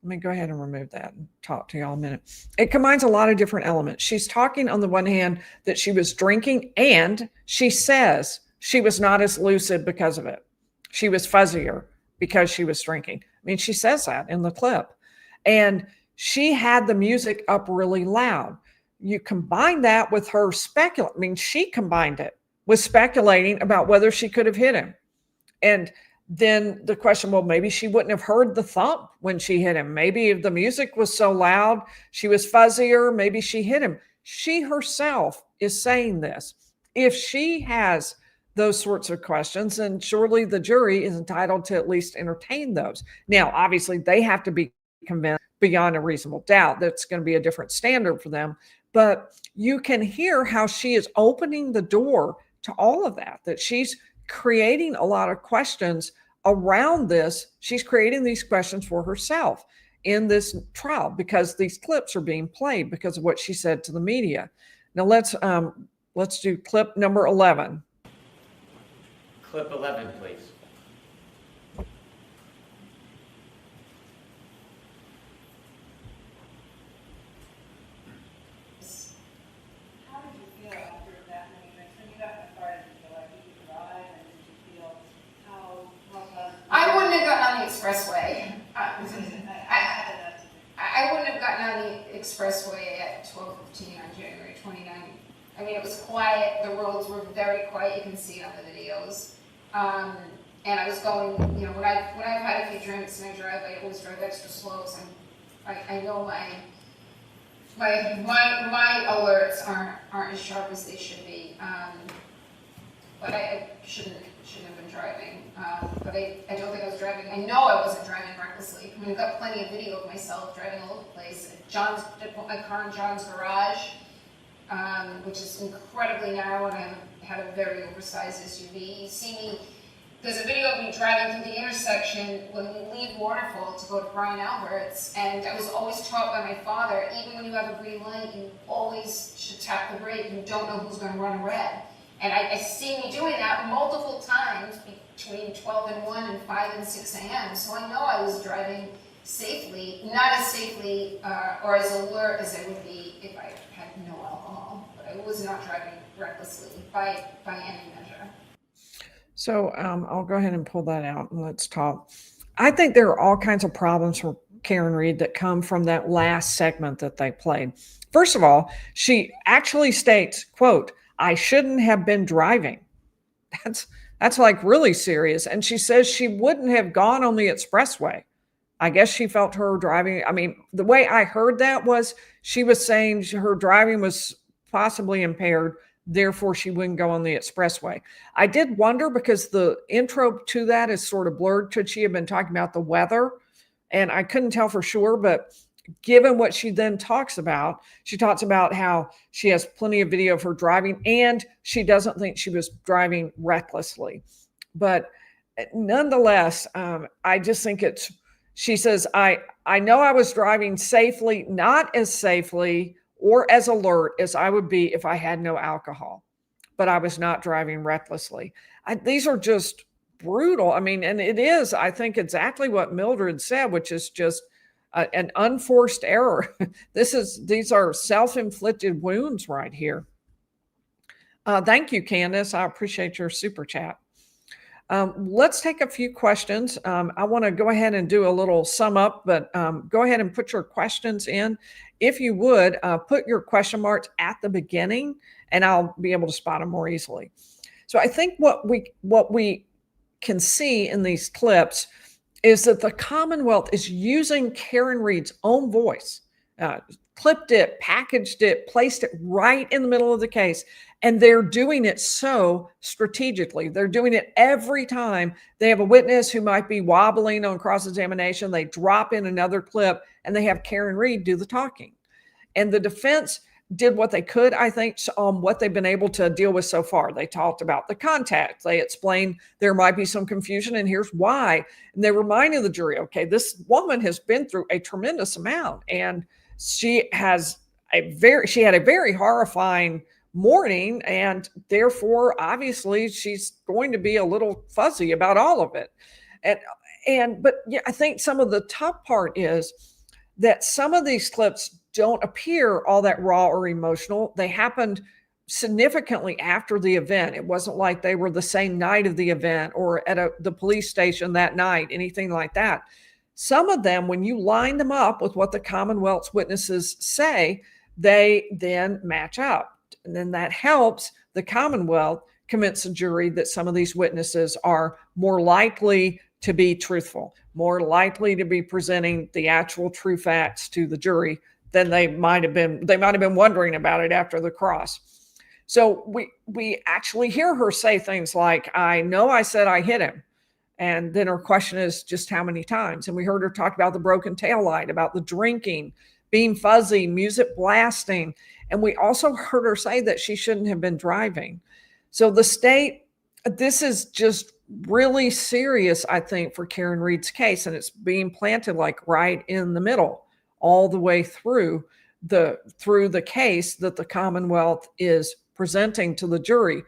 Speaker 1: Let me go ahead and remove that and talk to y'all a minute. It combines a lot of different elements. She's talking on the one hand that she was drinking, and she says she was not as lucid because of it. She was fuzzier because she was drinking. I mean, she says that in the clip. And she had the music up really loud. You combine that with her speculating. I mean, she combined it with speculating about whether she could have hit him. And then the question, well, maybe she wouldn't have heard the thump when she hit him. Maybe if the music was so loud, she was fuzzier, maybe she hit him. She herself is saying this. If she has those sorts of questions, then surely the jury is entitled to at least entertain those. Now, obviously, they have to be convinced beyond a reasonable doubt. That's going to be a different standard for them. But you can hear how she is opening the door to all of that, that she's creating a lot of questions around this. She's creating these questions for herself in this trial because these clips are being played because of what she said to the media. Now let's do clip number 11.
Speaker 5: Clip 11, please.
Speaker 7: How did you feel after that many drinks? When you got in the car, did you feel like you could drive? And did you feel how
Speaker 3: I wouldn't have gotten on the expressway. I wouldn't have gotten on the expressway at 12:15 on January 29th. I mean, it was quiet. The roads were very quiet. You can see it on the videos. And I was going, you know, when I've had a few drinks and I drive, I always drive extra slow. So I know my alerts aren't as sharp as they should be. But I shouldn't have been driving. But I don't think I was driving. I know I wasn't driving recklessly. I mean, I've got plenty of video of myself driving all over the place. I put my car in John's garage, which is incredibly narrow, and I had a very oversized SUV. You see me, there's a video of me driving through the intersection when we leave Waterfall to go to Brian Albert's, and I was always taught by my father, even when you have a green light, you always should tap the brake. You don't know who's going to run red. And I see me doing that multiple times between 12 and 1 and 5 and 6 a.m. So I know I was driving safely, not as safely or as alert as I would be if I had no alcohol. But I was not driving recklessly by any measure.
Speaker 1: So I'll go ahead and pull that out and let's talk. I think there are all kinds of problems for Karen Read that come from that last segment that they played. First of all, she actually states, quote, "I shouldn't have been driving." That's like really serious. And she says she wouldn't have gone on the expressway. I guess she felt her driving. I mean, the way I heard that was she was saying her driving was possibly impaired, therefore she wouldn't go on the expressway. I did wonder because the intro to that is sort of blurred. Could she have been talking about the weather? And I couldn't tell for sure, but given what she then talks about, she talks about how she has plenty of video of her driving and she doesn't think she was driving recklessly. But nonetheless, I just think she says, I know I was driving safely, not as safely or as alert as I would be if I had no alcohol, but I was not driving recklessly. These are just brutal. I mean, and it is, I think, exactly what Mildred said, which is just an unforced error. These are self-inflicted wounds right here. Thank you, Candace. I appreciate your super chat. Let's take a few questions. I want to go ahead and do a little sum up, but go ahead and put your questions in. If you would, put your question marks at the beginning, and I'll be able to spot them more easily. So I think what we can see in these clips is that the Commonwealth is using Karen Read's own voice, clipped it, packaged it, placed it right in the middle of the case. And they're doing it so strategically. They're doing it every time they have a witness who might be wobbling on cross-examination. They drop in another clip and they have Karen Read do the talking. And the defense did what they could, I think, on what they've been able to deal with so far. They talked about the contact. They explained there might be some confusion and here's why. And they reminded the jury, okay, this woman has been through a tremendous amount and she had a very horrifying morning, and therefore, obviously, she's going to be a little fuzzy about all of it. But yeah, I think some of the tough part is that some of these clips don't appear all that raw or emotional. They happened significantly after the event. It wasn't like they were the same night of the event or at the police station that night, anything like that. Some of them, when you line them up with what the Commonwealth's witnesses say, they then match up. And then that helps the Commonwealth convince the jury that some of these witnesses are more likely to be truthful, more likely to be presenting the actual true facts to the jury than they might have been. They might have been wondering about it after the cross. So we actually hear her say things like, I know I said I hit him. And then her question is just how many times? And we heard her talk about the broken taillight, about the drinking, being fuzzy, music blasting. And we also heard her say that she shouldn't have been driving. So the state, this is just really serious, I think, for Karen Read's case. And it's being planted like right in the middle, all the way through the case that the Commonwealth is presenting to the jury.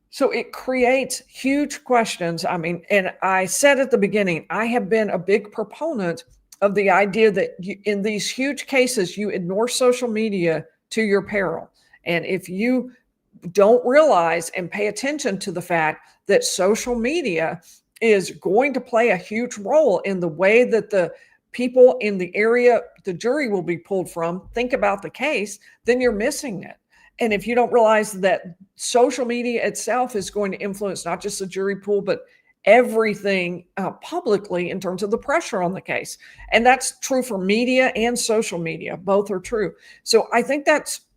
Speaker 1: So it creates huge questions. I mean, and I said at the beginning, I have been a big proponent of the idea that in these huge cases, you ignore social media to your peril. And if you don't realize and pay attention to the fact that social media is going to play a huge role in the way that the people in the area the jury will be pulled from think about the case, then you're missing it. And if you don't realize that social media itself is going to influence not just the jury pool, but everything publicly in terms of the pressure on the case. And that's true for media and social media. Both are true. So I think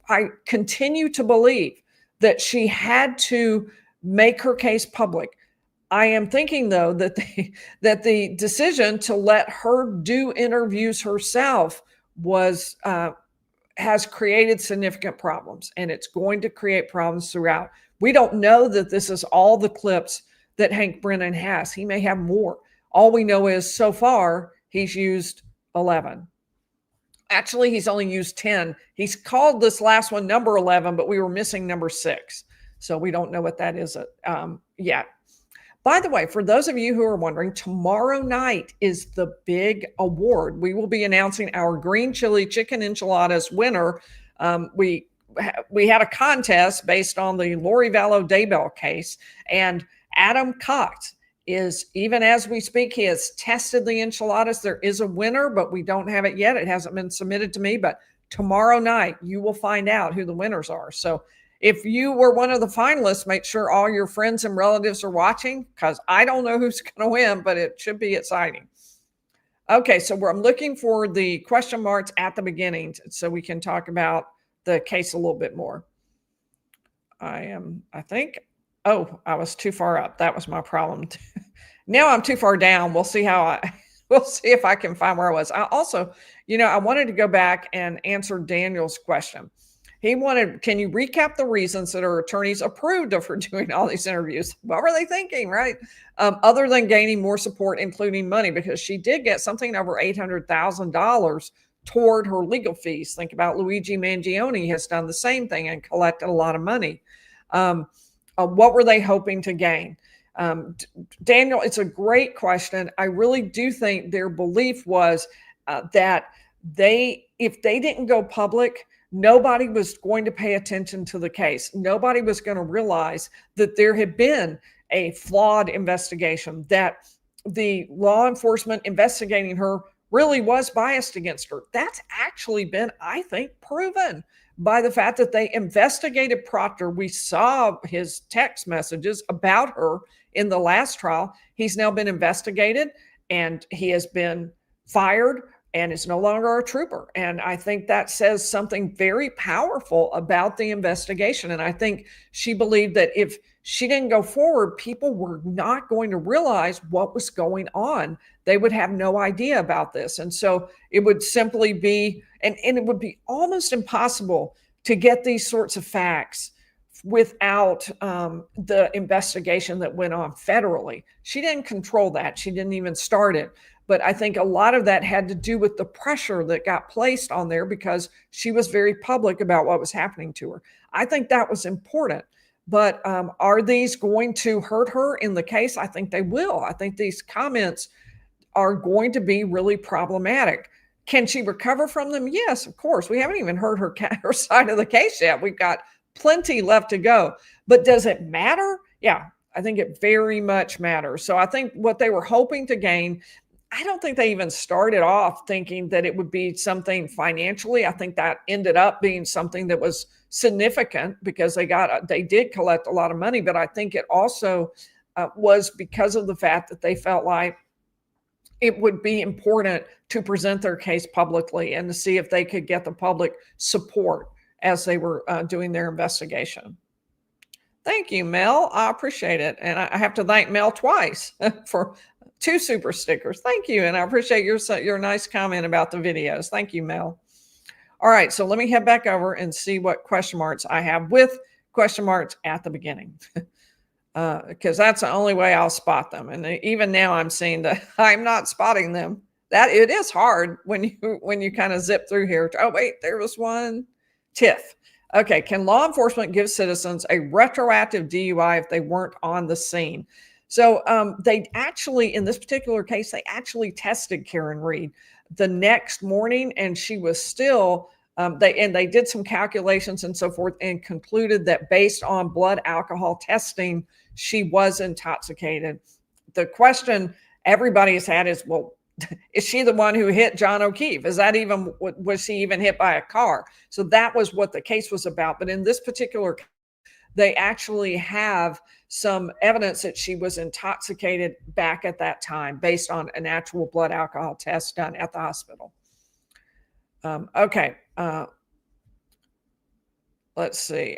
Speaker 1: I continue to believe that she had to make her case public. I am thinking, though, that the decision to let her do interviews herself has created significant problems, and it's going to create problems throughout. We don't know that this is all the clips that Hank Brennan has. He may have more. All we know is so far he's used 11. Actually, he's only used 10. He's called this last one number 11, but we were missing number 6. So we don't know what that is yet. By the way, for those of you who are wondering, tomorrow night is the big award. We will be announcing our green chili chicken enchiladas winner. We had a contest based on the Lori Vallow Daybell case, and Adam Cox is, even as we speak, he has tested the enchiladas. There is a winner, but we don't have it yet. It hasn't been submitted to me, but tomorrow night you will find out who the winners are. So if you were one of the finalists, make sure all your friends and relatives are watching, because I don't know who's going to win, but it should be exciting. Okay, so I'm looking for the question marks at the beginning so we can talk about the case a little bit more. I was too far up. That was my problem. Now I'm too far down. We'll see we'll see if I can find where I was. I also, I wanted to go back and answer Daniel's question. He wanted, can you recap the reasons that her attorneys approved of her doing all these interviews? What were they thinking, right? Other than gaining more support, including money, because she did get something over $800,000 toward her legal fees. Think about Luigi Mangione has done the same thing and collected a lot of money. What were they hoping to gain? Daniel, it's a great question. I really do think their belief was that if they didn't go public, nobody was going to pay attention to the case. Nobody was going to realize that there had been a flawed investigation, that the law enforcement investigating her really was biased against her. That's actually been, I think, proven by the fact that they investigated Proctor. We saw his text messages about her in the last trial. He's now been investigated and he has been fired and is no longer a trooper. And I think that says something very powerful about the investigation. And I think she believed that if she didn't go forward, people were not going to realize what was going on. They would have no idea about this. And so it would simply be, and it would be almost impossible to get these sorts of facts without the investigation that went on federally. She didn't control that. She didn't even start it. But I think a lot of that had to do with the pressure that got placed on there because she was very public about what was happening to her. I think that was important. But are these going to hurt her in the case? I think they will. I think these comments are going to be really problematic. Can she recover from them? Yes, of course. We haven't even heard her side of the case yet. We've got plenty left to go. But does it matter? Yeah, I think it very much matters. So I think what they were hoping to gain, I don't think they even started off thinking that it would be something financially. I think that ended up being something that was significant because they did collect a lot of money. But I think it also was because of the fact that they felt like it would be important to present their case publicly and to see if they could get the public support as they were doing their investigation. Thank you, Mel. I appreciate it. And I have to thank Mel twice for 2 super stickers. Thank you. And I appreciate your nice comment about the videos. Thank you, Mel. All right. So let me head back over and see what question marks I have with question marks at the beginning. Because that's the only way I'll spot them. And even now I'm seeing that I'm not spotting them. That it is hard when you kind of zip through here. Oh, wait, there was one. Tiff. Okay. Can law enforcement give citizens a retroactive DUI if they weren't on the scene? So they actually, in this particular case, they actually tested Karen Reed the next morning, and she was still, they did some calculations and so forth and concluded that based on blood alcohol testing, she was intoxicated. The question everybody has had is, well, is she the one who hit John O'Keefe? Was she even hit by a car? So that was what the case was about. But in this particular case, they actually have some evidence that she was intoxicated back at that time based on an actual blood alcohol test done at the hospital. Okay. Let's see.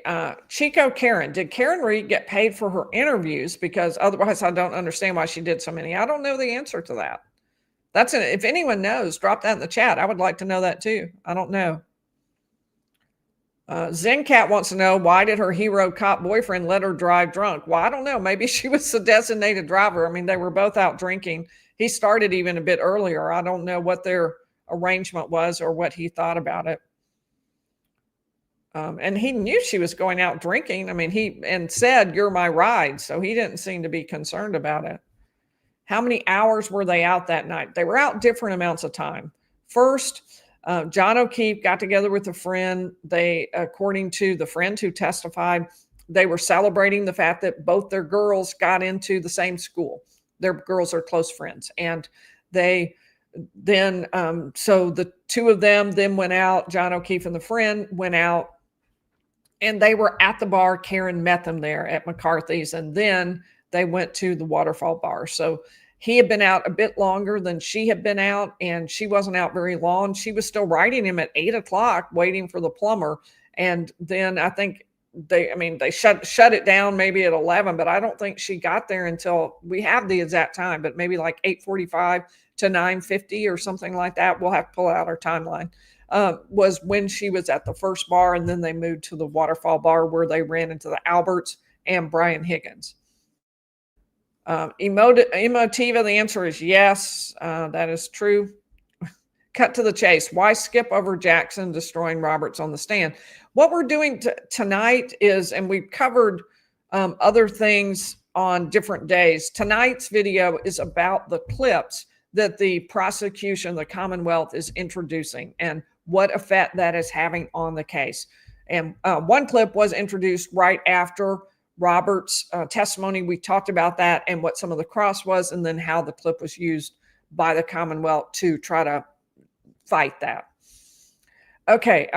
Speaker 1: Chico Karen. Did Karen Reed get paid for her interviews? Because otherwise I don't understand why she did so many. I don't know the answer to that. If anyone knows, drop that in the chat. I would like to know that too. I don't know. Zencat wants to know, why did her hero cop boyfriend let her drive drunk? Well, I don't know. Maybe she was the designated driver. I mean, they were both out drinking. He started even a bit earlier. I don't know what their arrangement was or what he thought about it. And he knew she was going out drinking. I mean, and said, "You're my ride." So he didn't seem to be concerned about it. How many hours were they out that night? They were out different amounts of time. First, John O'Keefe got together with a friend. They, according to the friend who testified, they were celebrating the fact that both their girls got into the same school. Their girls are close friends. And they then, so the two of them then went out, John O'Keefe and the friend went out, and they were at the bar. Karen met them there at McCarthy's, and then they went to the Waterfall Bar. So he had been out a bit longer than she had been out, and she wasn't out very long. She was still riding him at 8 o'clock, waiting for the plumber. And then I think they shut it down maybe at 11, but I don't think she got there until, we have the exact time, but maybe like 8:45 to 9:50 or something like that. We'll have to pull out our timeline. Was when she was at the first bar, and then they moved to the Waterfall Bar where they ran into the Alberts and Brian Higgins. Emotiva, the answer is yes, that is true. Cut to the chase. Why skip over Jackson destroying Roberts on the stand? What we're doing tonight is, and we've covered other things on different days. Tonight's video is about the clips that the prosecution, the Commonwealth, is introducing and what effect that is having on the case. And one clip was introduced right after Roberts' testimony. We talked about that and what some of the cross was, and then how the clip was used by the Commonwealth to try to fight that. Okay.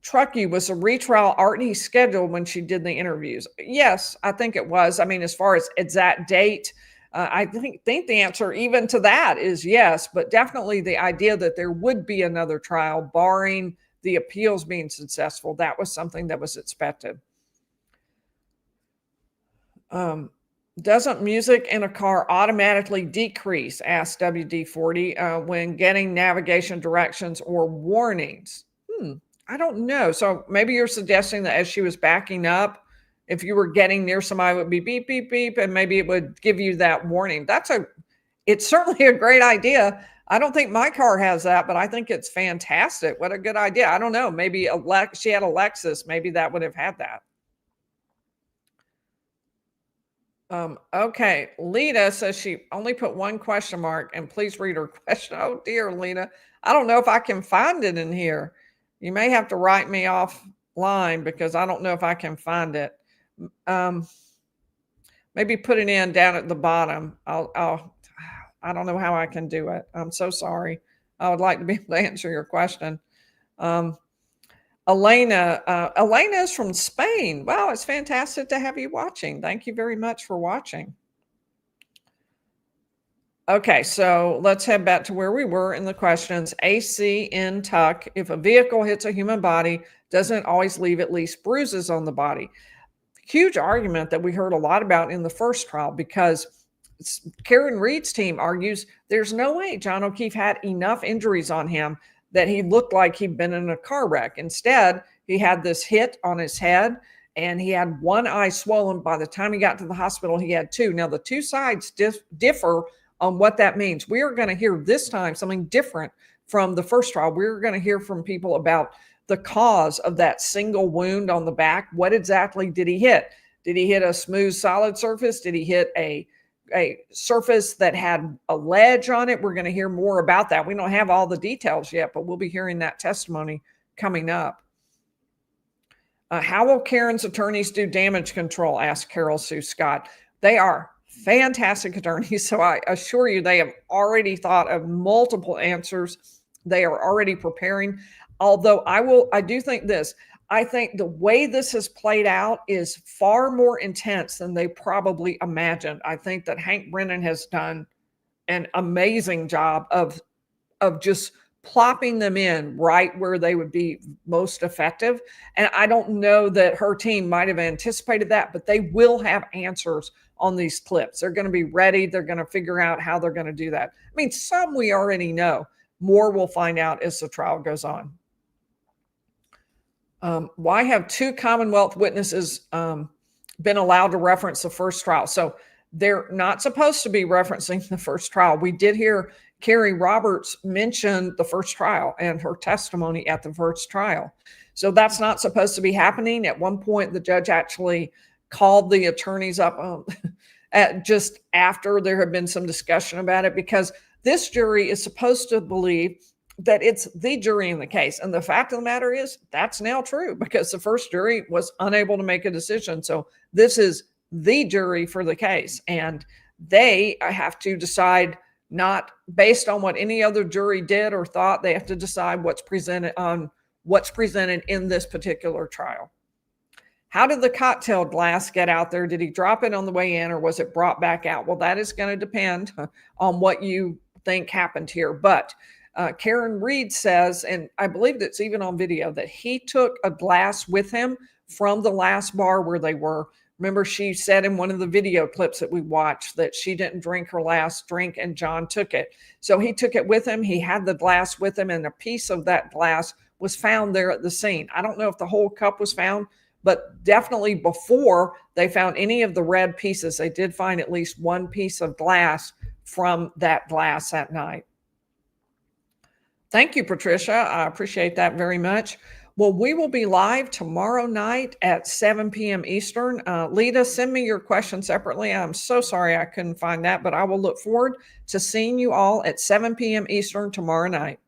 Speaker 1: Truckee, was a retrial already scheduled when she did the interviews? Yes, I think it was. I mean, as far as exact date, I think the answer even to that is yes, but definitely the idea that there would be another trial, barring the appeals being successful, that was something that was expected. Doesn't music in a car automatically decrease, asked WD40, when getting navigation directions or warnings? I don't know. So maybe you're suggesting that as she was backing up, if you were getting near somebody, it would be beep, beep, beep, and maybe it would give you that warning. It's certainly a great idea. I don't think my car has that, but I think it's fantastic. What a good idea. I don't know. Maybe she had a Lexus. Maybe that would have had that. Okay. Lita says she only put one question mark, and please read her question. Oh dear, Lita. I don't know if I can find it in here. You may have to write me offline because I don't know if I can find it. Maybe put it in down at the bottom. I don't know how I can do it. I'm so sorry. I would like to be able to answer your question. Elena is from Spain. Wow, it's fantastic to have you watching. Thank you very much for watching. Okay, so let's head back to where we were in the questions. AC in Tuck, if a vehicle hits a human body, doesn't it always leave at least bruises on the body? Huge argument that we heard a lot about in the first trial, because Karen Reed's team argues there's no way John O'Keefe had enough injuries on him that he looked like he'd been in a car wreck. Instead, he had this hit on his head and he had one eye swollen. By the time he got to the hospital, he had two. Now, the two sides differ on what that means. We are going to hear this time something different from the first trial. We're going to hear from people about the cause of that single wound on the back. What exactly did he hit? Did he hit a smooth, solid surface? Did he hit a surface that had a ledge on it? We're going to hear more about that. We don't have all the details yet, but we'll be hearing that testimony coming up. How will Karen's attorneys do damage control? Asked Carol Sue Scott. They are fantastic attorneys, so I assure you they have already thought of multiple answers. They are already preparing. Although I do think this. I think the way this has played out is far more intense than they probably imagined. I think that Hank Brennan has done an amazing job of just plopping them in right where they would be most effective. And I don't know that her team might have anticipated that, but they will have answers on these clips. They're going to be ready. They're going to figure out how they're going to do that. I mean, some we already know. More we'll find out as the trial goes on. Why have two Commonwealth witnesses been allowed to reference the first trial? So they're not supposed to be referencing the first trial. We did hear Carrie Roberts mention the first trial and her testimony at the first trial. So that's not supposed to be happening. At one point, the judge actually called the attorneys up just after there had been some discussion about it, because this jury is supposed to believe that it's the jury in the case. And the fact of the matter is that's now true, because the first jury was unable to make a decision. So this is the jury for the case, and they have to decide not based on what any other jury did or thought. They have to decide what's presented in this particular trial. How did the cocktail glass get out there? Did he drop it on the way in, or was it brought back out? Well, that is going to depend on what you think happened here. But Karen Reed says, and I believe that's even on video, that he took a glass with him from the last bar where they were. Remember, she said in one of the video clips that we watched that she didn't drink her last drink and John took it. So he took it with him. He had the glass with him, and a piece of that glass was found there at the scene. I don't know if the whole cup was found, but definitely before they found any of the red pieces, they did find at least one piece of glass from that glass that night. Thank you, Patricia. I appreciate that very much. Well, we will be live tomorrow night at 7 p.m. Eastern. Lita, send me your question separately. I'm so sorry I couldn't find that, but I will look forward to seeing you all at 7 p.m. Eastern tomorrow night.